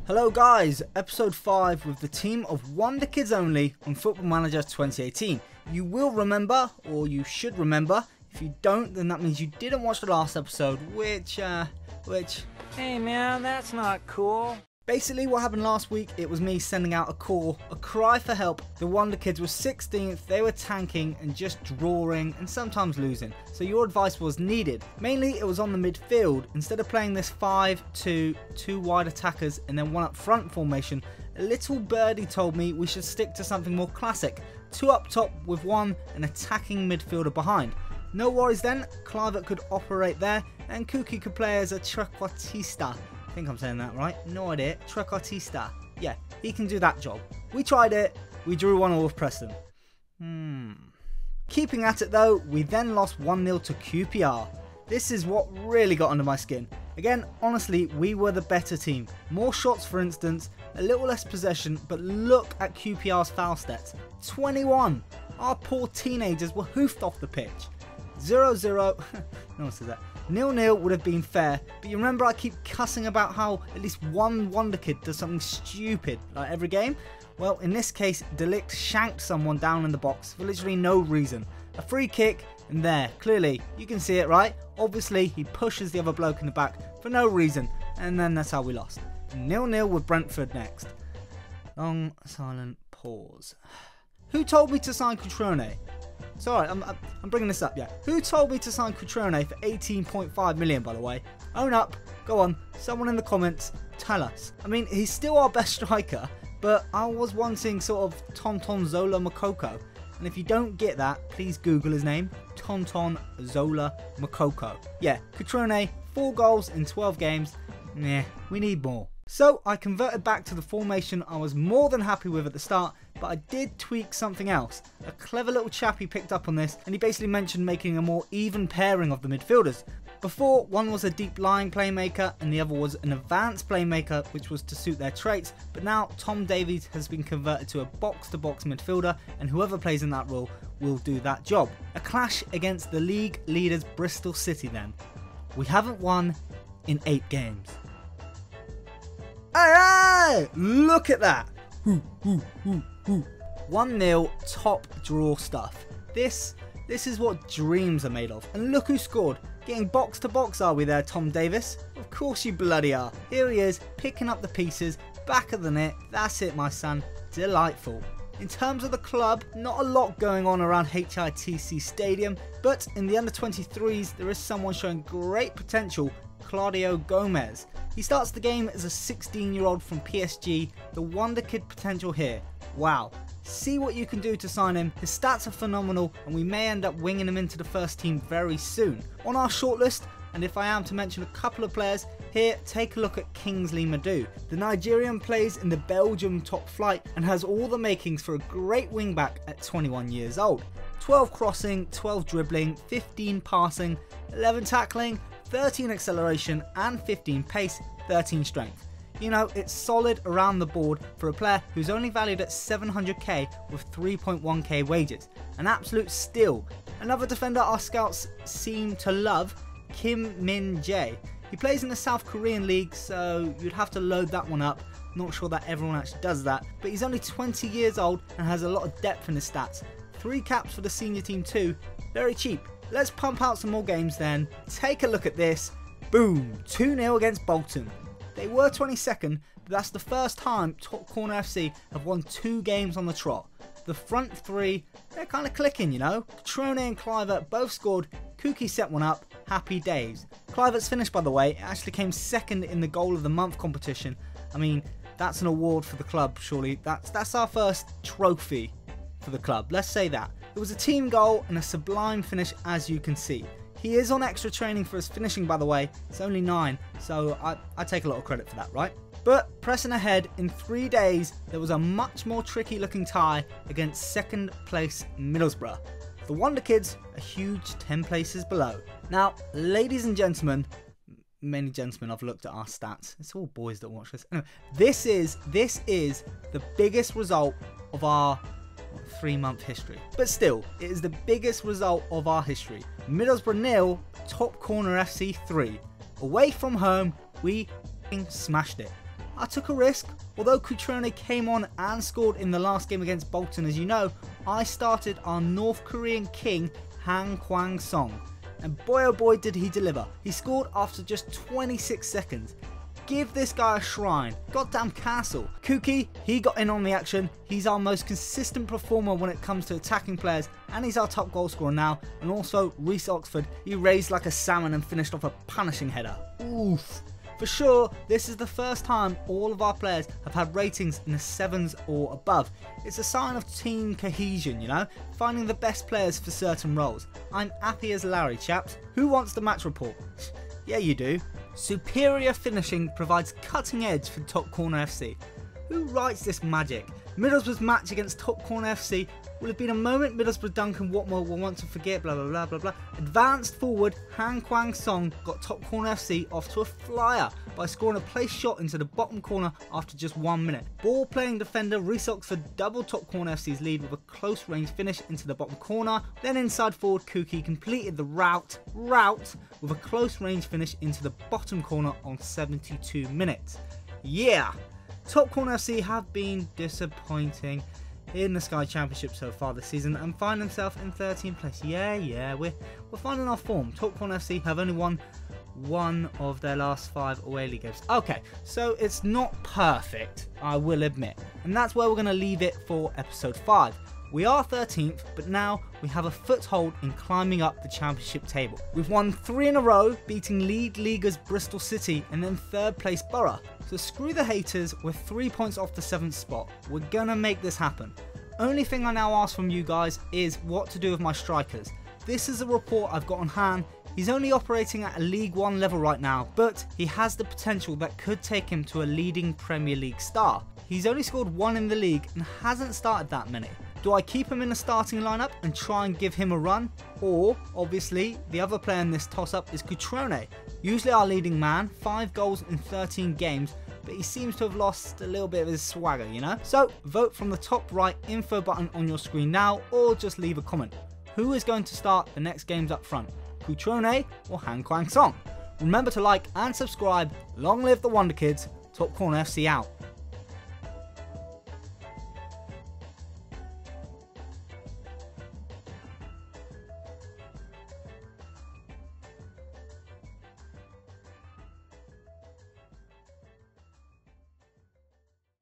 Hello guys, episode 5 with the team of Wonderkids only on Football Manager 2018. You will remember, or you should remember. If you don't, then that means you didn't watch the last episode, which... Hey man, that's not cool. Basically what happened last week, it was me sending out a call, a cry for help. The Wonderkids were 16th, they were tanking and just drawing and sometimes losing. So your advice was needed. Mainly it was on the midfield. Instead of playing this 5-2, 2 wide attackers and then 1 up front formation, a little birdie told me we should stick to something more classic. 2 up top with 1 an attacking midfielder behind. No worries then, Clivert could operate there and Cookie could play as a trequartista. I think I'm saying that right, no idea, trequartista. Yeah, he can do that job. We tried it, we drew 1-1 with Preston. Keeping at it though, we then lost 1-0 to QPR. This is what really got under my skin. Again, honestly, we were the better team. More shots for instance, a little less possession, but look at QPR's foul stats. 21! Our poor teenagers were hoofed off the pitch. 0-0, no one said that. 0-0 would have been fair, but you remember I keep cussing about how at least one Wonderkid does something stupid like every game? Well, in this case, Delict shanked someone down in the box for literally no reason. A free kick, and there, clearly, you can see it right? Obviously, he pushes the other bloke in the back for no reason, and then that's how we lost. 0-0 with Brentford next. Long, silent pause. Who told me to sign Cutrone? It's alright, I'm bringing this up, yeah. Who told me to sign Cutrone for 18.5 million, by the way? Own up, go on, someone in the comments, tell us. I mean, he's still our best striker, but I was wanting sort of Tonton Zola Makoko. And if you don't get that, please Google his name, Tonton Zola Makoko. Yeah, Cutrone, 4 goals in 12 games, nah, we need more. So I converted back to the formation I was more than happy with at the start, but I did tweak something else. A clever little chappie picked up on this and he basically mentioned making a more even pairing of the midfielders. Before, one was a deep lying playmaker and the other was an advanced playmaker, which was to suit their traits, but now Tom Davies has been converted to a box-to-box midfielder and whoever plays in that role will do that job. A clash against the league leaders Bristol City then. We haven't won in 8 games. Hey, look at that! 1-0 top draw stuff. This is what dreams are made of. And look who scored. Getting box to box are we there, Tom Davies? Of course you bloody are. Here he is, picking up the pieces, back of the net. That's it, my son. Delightful. In terms of the club, not a lot going on around HITC Stadium, but in the under-23s there is someone showing great potential, Claudio Gomez. He starts the game as a 16-year-old from PSG, the Wonderkid potential here. Wow. See what you can do to sign him. His stats are phenomenal and we may end up winging him into the first team very soon. On our shortlist, and if I am to mention a couple of players, here take a look at Kingsley Madu. The Nigerian plays in the Belgium top flight and has all the makings for a great wingback at 21 years old. 12 crossing, 12 dribbling, 15 passing, 11 tackling, 13 acceleration and 15 pace, 13 strength. You know, it's solid around the board for a player who's only valued at 700k with 3.1k wages. An absolute steal. Another defender our scouts seem to love, Kim Min Jae. He plays in the South Korean league, so you'd have to load that one up. Not sure that everyone actually does that, but he's only 20 years old and has a lot of depth in his stats. 3 caps for the senior team too, very cheap. Let's pump out some more games then. Take a look at this. Boom, 2-0 against Bolton. They were 22nd, but that's the first time Top Corner FC have won 2 games on the trot. The front 3, they're kind of clicking, you know. Cutrone and Clivert both scored. Cookie set one up. Happy days. Clivert's finish, by the way, it actually came second in the Goal of the Month competition. I mean, that's an award for the club, surely. That's our first trophy for the club. Let's say that. It was a team goal and a sublime finish, as you can see. He is on extra training for his finishing, by the way. It's only 9, so I take a lot of credit for that, right? But pressing ahead, in 3 days, there was a much more tricky looking tie against 2nd place Middlesbrough. The Wonderkids are huge 10 places below. Now, ladies and gentlemen, many gentlemen, I've looked at our stats. It's all boys that watch this. Anyway, this is the biggest result of our 3-month history. But still, it is the biggest result of our history. Middlesbrough 0, Top Corner FC 3. Away from home, we smashed it. I took a risk. Although Cutrone came on and scored in the last game against Bolton, as you know, I started our North Korean king Han Kwang-song. And boy oh boy did he deliver. He scored after just 26 seconds. Give this guy a shrine. Goddamn castle. Kuki, he got in on the action. He's our most consistent performer when it comes to attacking players, and he's our top goal scorer now. And also Reece Oxford, he raised like a salmon and finished off a punishing header. Oof. For sure, this is the first time all of our players have had ratings in the 7s or above. It's a sign of team cohesion, you know, finding the best players for certain roles. I'm happy as Larry, chaps. Who wants the match report? Yeah, you do. Superior finishing provides cutting edge for Top Corner FC. Who writes this magic? Middlesbrough's match against Top Corner FC will have been a moment Middlesbrough Duncan Watmore will want to forget, blah blah blah blah blah. Advanced forward Han Kwang-song got Top Corner FC off to a flyer by scoring a place shot into the bottom corner after just 1 minute. Ball playing defender Reece Oxford doubled Top Corner FC's lead with a close range finish into the bottom corner. Then inside forward Kuki completed the route with a close range finish into the bottom corner on 72 minutes. Yeah! Top Corner FC have been disappointing in the Sky Championship so far this season and find themselves in 13th place. Yeah, we're finding our form. Top Corner FC have only won one of their last 5 away league games. Okay, so it's not perfect, I will admit. And that's where we're going to leave it for episode 5. We are 13th, but now we have a foothold in climbing up the championship table. We've won 3 in a row, beating lead leaguers Bristol City and then 3rd place Borough. So screw the haters, we're 3 points off the 7th spot. We're gonna make this happen. Only thing I now ask from you guys is what to do with my strikers. This is a report I've got on hand. He's only operating at a League 1 level right now, but he has the potential that could take him to a leading Premier League star. He's only scored 1 in the league and hasn't started that many. Do I keep him in the starting lineup and try and give him a run? Or, obviously, the other player in this toss-up is Cutrone. Usually our leading man, 5 goals in 13 games, but he seems to have lost a little bit of his swagger, you know? So, vote from the top right info button on your screen now, or just leave a comment. Who is going to start the next games up front? Cutrone or Han Kwang-song? Remember to like and subscribe. Long live the Wonderkids. Top Corner FC out.